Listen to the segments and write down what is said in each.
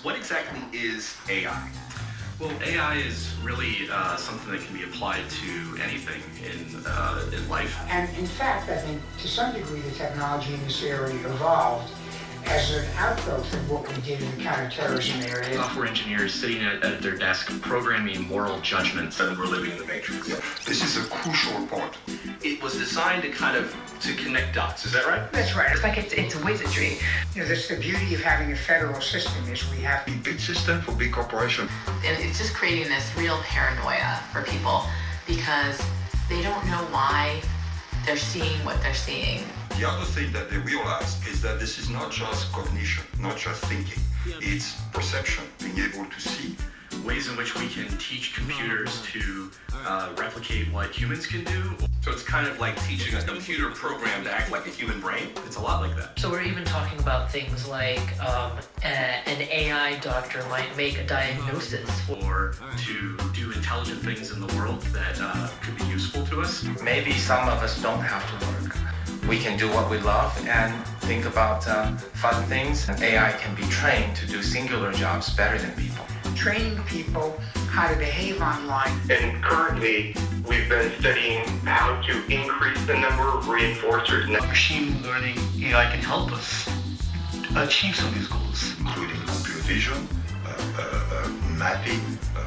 What exactly is AI? Well, AI is really something that can be applied to anything in life. And in fact, I think to some degree the technology in this area evolved as an outgrowth of what we did in the counterterrorism area. Software engineers sitting at their desk programming moral judgments, and we're living in the matrix. Yeah, this is a crucial point. It was designed to connect dots, is that right? That's right. It's like it's wizardry. You know, that's the beauty of having a federal system is we have Big system for big corporation. And it's just creating this real paranoia for people because they don't know why they're seeing what they're seeing. The other thing that they realize is that this is not just cognition, not just thinking. It's perception, being able to see. Ways in which we can teach computers to replicate what humans can do. So it's kind of like teaching a computer program to act like a human brain. It's a lot like that. So we're even talking about things like an AI doctor might make a diagnosis. Or to do intelligent things in the world that could be useful to us. Maybe some of us don't have to work. We can do what we love and think about fun things. AI can be trained to do singular jobs better than people. training people how to behave online. And currently, we've been studying how to increase the number of reinforcers. Machine learning AI can help us achieve some of these goals, including computer vision, mapping,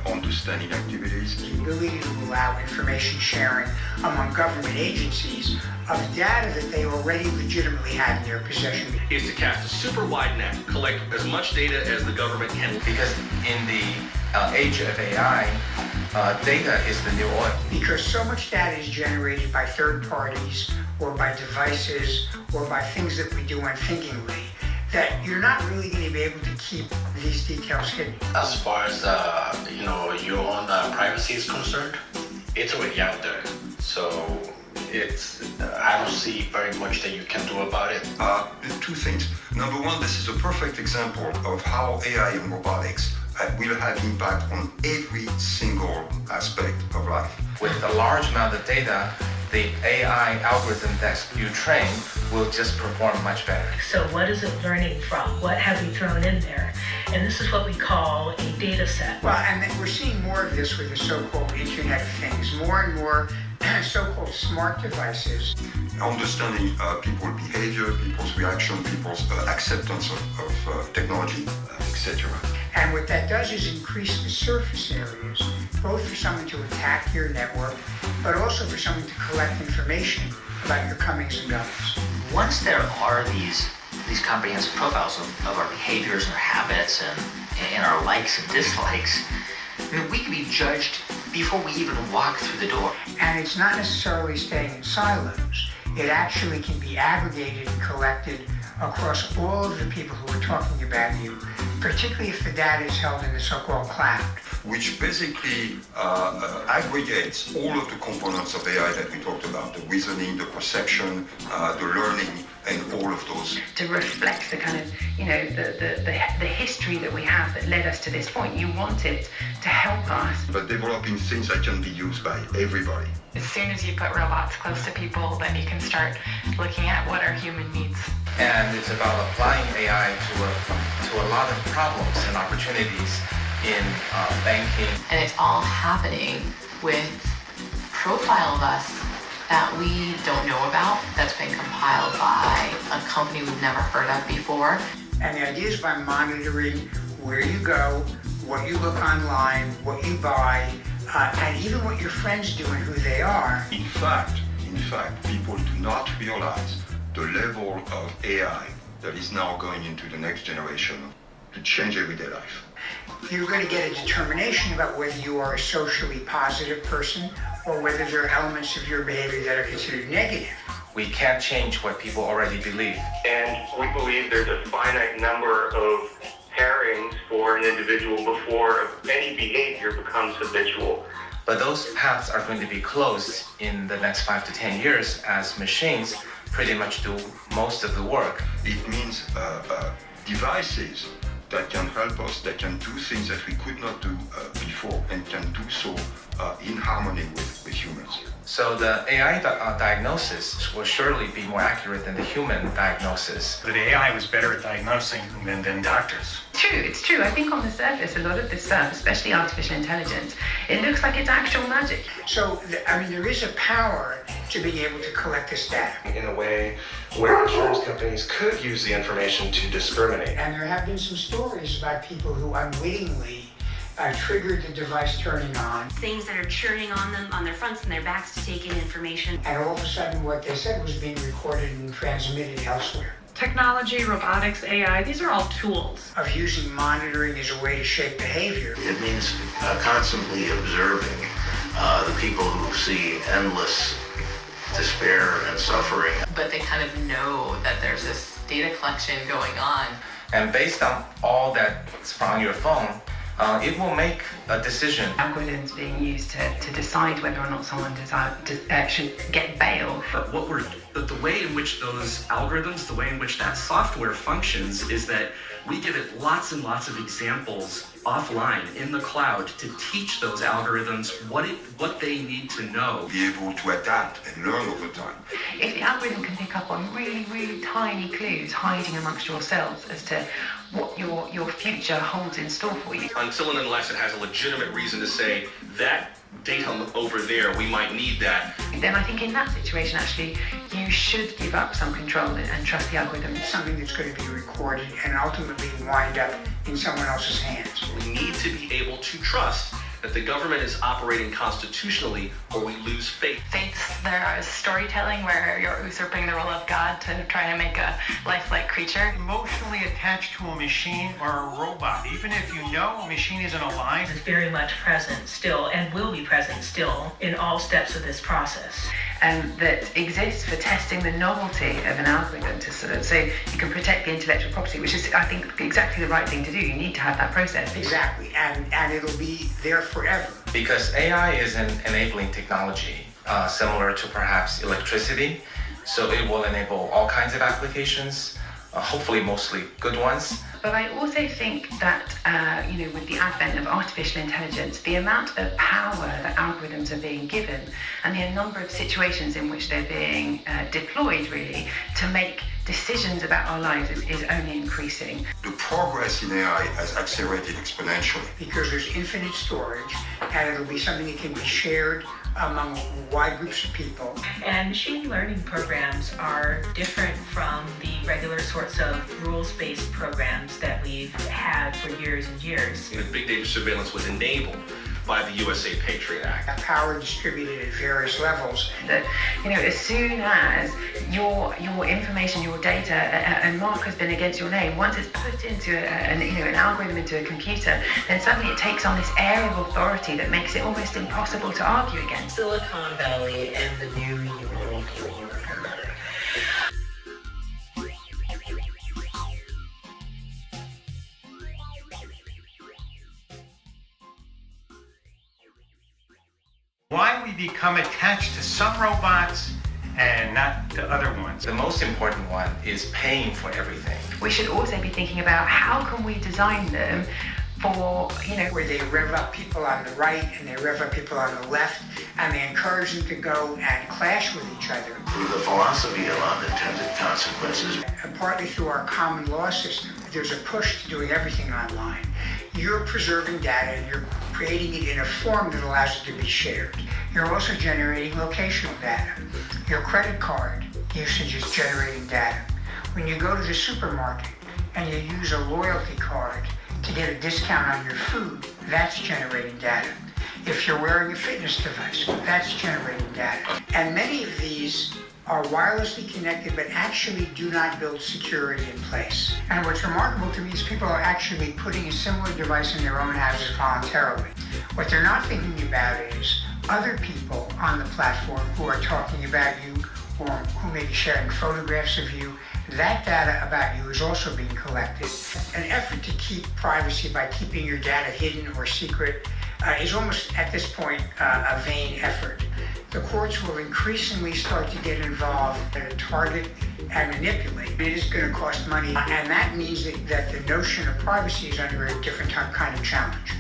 understanding activities. The ability to allow information sharing among government agencies of data that they already legitimately have in their possession. Is to cast a super wide net, collect as much data as the government can. Because in the age of AI, data is the new oil. Because so much data is generated by third parties or by devices or by things that we do unthinkingly, that you're not really going to be able to keep these details hidden. As far as your own privacy is concerned, it's already out there. So I don't see very much that you can do about it. Two things. Number one, this is a perfect example of how AI and robotics will have impact on every single aspect of life. With a large amount of data, the AI algorithm that you train will just perform much better. So what is it learning from? What have we thrown in there? And this is what we call a data set. Well, and then we're seeing more of this with the so-called Internet of Things. More and more so-called smart devices. Understanding people's behavior, people's reaction, people's acceptance of technology, etc. And what that does is increase the surface areas, both for someone to attack your network, but also for someone to collect information about your comings and goings. Once there are these comprehensive profiles of our behaviors and our habits and our likes and dislikes, we can be judged before we even walk through the door. And it's not necessarily staying in silos. It actually can be aggregated and collected across all of the people who are talking about you, particularly if the data is held in the so-called cloud. Which basically aggregates all of the components of AI that we talked about, the reasoning, the perception, the learning, and all of those. To reflect the kind of, the history that we have that led us to this point. You want it to help us. But developing things that can be used by everybody. As soon as you put robots close to people, then you can start looking at what our human needs. And it's about applying AI to a lot of problems and opportunities in banking. And it's all happening with a profile of us that we don't know about, that's been compiled by a company we've never heard of before. And the idea is by monitoring where you go, what you look online, what you buy, and even what your friends do and who they are. In fact, people do not realize the level of AI that is now going into the next generation to change everyday life. You're going to get a determination about whether you are a socially positive person or whether there are elements of your behavior that are considered negative. We can't change what people already believe. And we believe there's a finite number of pairings for an individual before any behavior becomes habitual. But those paths are going to be closed in the next 5 to 10 years as machines pretty much do most of the work. It means devices that can help us, that can do things that we could not do before, and can do so in harmony with humans. So the AI diagnosis will surely be more accurate than the human diagnosis. The AI was better at diagnosing than doctors. It's true. I think on the surface, a lot of this stuff, especially artificial intelligence, it looks like it's actual magic. So, there is a power to being able to collect this data. In a way where insurance companies could use the information to discriminate. And there have been some stories about people who unwittingly triggered the device turning on. Things that are churning on them, on their fronts and their backs to take in information. And all of a sudden what they said was being recorded and transmitted elsewhere. Technology, robotics, AI, these are all tools. Of using monitoring as a way to shape behavior. It means constantly observing the people who see endless despair and suffering. But they kind of know that there's this data collection going on. And based on all that's on your phone, it will make a decision. Algorithms being used to decide whether or not someone should get bail. But the way in which those algorithms, the way in which that software functions is that we give it lots and lots of examples offline in the cloud to teach those algorithms what they need to know. Be able to adapt and learn over time. If the algorithm can pick up on really, really tiny clues hiding amongst your cells as to what your future holds in store for you. Until and unless it has a legitimate reason to say that data over there, we might need that. Then I think in that situation, actually, you should give up some control and trust the algorithm. Something that's going to be recorded and ultimately wind up in someone else's hands. We need to be able to trust that the government is operating constitutionally, or we lose faith. There is storytelling where you're usurping the role of God to try to make a lifelike creature. Emotionally attached to a machine or a robot, even if you know a machine isn't alive. It's very much present still and will be present still in all steps of this process. And that exists for testing the novelty of an algorithm to so you can protect the intellectual property, which is, I think, exactly the right thing to do. You need to have that process. Exactly, and it'll be there forever. Because AI is an enabling technology, similar to perhaps electricity, so it will enable all kinds of applications, hopefully mostly good ones. But I also think that, with the advent of artificial intelligence, the amount of power that algorithms are being given and the number of situations in which they're being deployed, really, to make decisions about our lives is only increasing. The progress in AI has accelerated exponentially. Because there's infinite storage, and it'll be something that can be shared among wide groups of people. And machine learning programs are different from the regular sorts of rules-based programs that we've had for years and years. The big data surveillance was enabled by the USA Patriot Act. Power distributed at various levels. That, as soon as your information, your data, and mark has been against your name, once it's put into an algorithm, into a computer, then suddenly it takes on this air of authority that makes it almost impossible to argue against. Silicon Valley and the new unique. Why we become attached to some robots and not to other ones. The most important one is paying for everything. We should also be thinking about how can we design them for, where they rev up people on the right and they rev up people on the left, and they encourage them to go and clash with each other. Through the philosophy of unintended consequences. And partly through our common law system, there's a push to doing everything online. You're preserving data and you're creating it in a form that allows it to be shared. You're also generating locational data. Your credit card usage is generating data. When you go to the supermarket and you use a loyalty card to get a discount on your food, that's generating data. If you're wearing a fitness device, that's generating data. And many of these are wirelessly connected but actually do not build security in place. And what's remarkable to me is people are actually putting a similar device in their own houses voluntarily. What they're not thinking about is other people on the platform who are talking about you or who may be sharing photographs of you. That data about you is also being collected. An effort to keep privacy by keeping your data hidden or secret is almost, at this point, a vain effort. the courts will increasingly start to get involved and target and manipulate. It is going to cost money, and that means that the notion of privacy is under a different kind of challenge.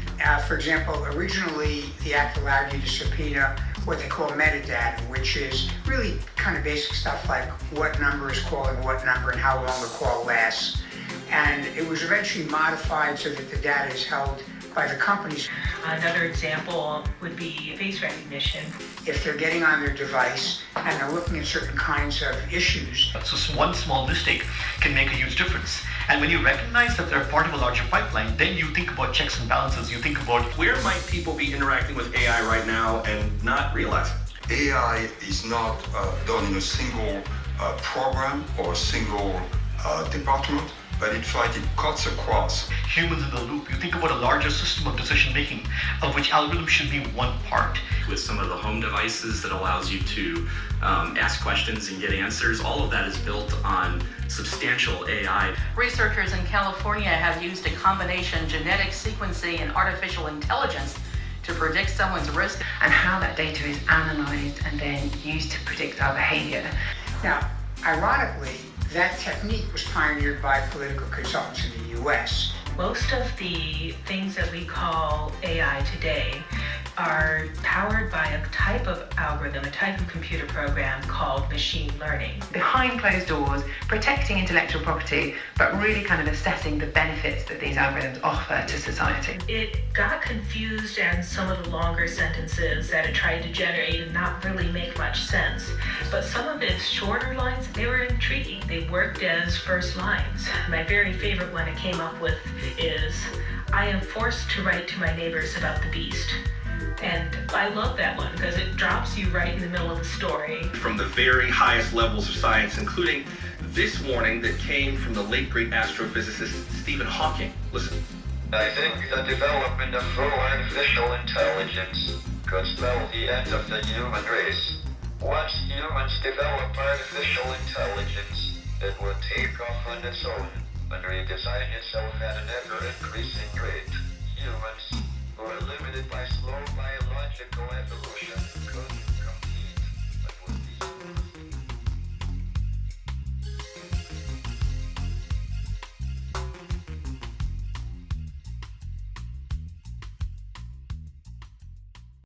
For example, originally the Act allowed you to subpoena what they call metadata, which is really kind of basic stuff like what number is calling what number and how long the call lasts. And it was eventually modified so that the data is held by the companies. Another example would be face recognition. If they're getting on their device and they're looking at certain kinds of issues. So one small mistake can make a huge difference. And when you recognize that they're part of a larger pipeline, then you think about checks and balances. You think about where might people be interacting with AI right now and not realize it? AI is not done in a single program or a single department, but in fact it cuts across. Humans in the loop. You think about a larger system of decision making, of which algorithms should be one part. With some of the home devices that allows you to ask questions and get answers, all of that is built on substantial AI. Researchers in California have used a combination genetic sequencing and artificial intelligence to predict someone's risk. And how that data is analyzed and then used to predict our behavior. Now, ironically, that technique was pioneered by political consultants in the US. Most of the things that we call AI today are powered by a type of algorithm, a type of computer program called machine learning. Behind closed doors, protecting intellectual property, but really kind of assessing the benefits that these algorithms offer to society. It got confused and some of the longer sentences that it tried to generate and not really make much sense. But some of its shorter lines, they were intriguing. They worked as first lines. My very favorite one it came up with is, I am forced to write to my neighbors about the beast. And I love that one because it drops you right in the middle of the story. From the very highest levels of science, including this warning that came from the late great astrophysicist Stephen Hawking. Listen. I think the development of full artificial intelligence could spell the end of the human race. Once humans develop artificial intelligence, it will take off on its own and redesign itself at an ever-increasing rate.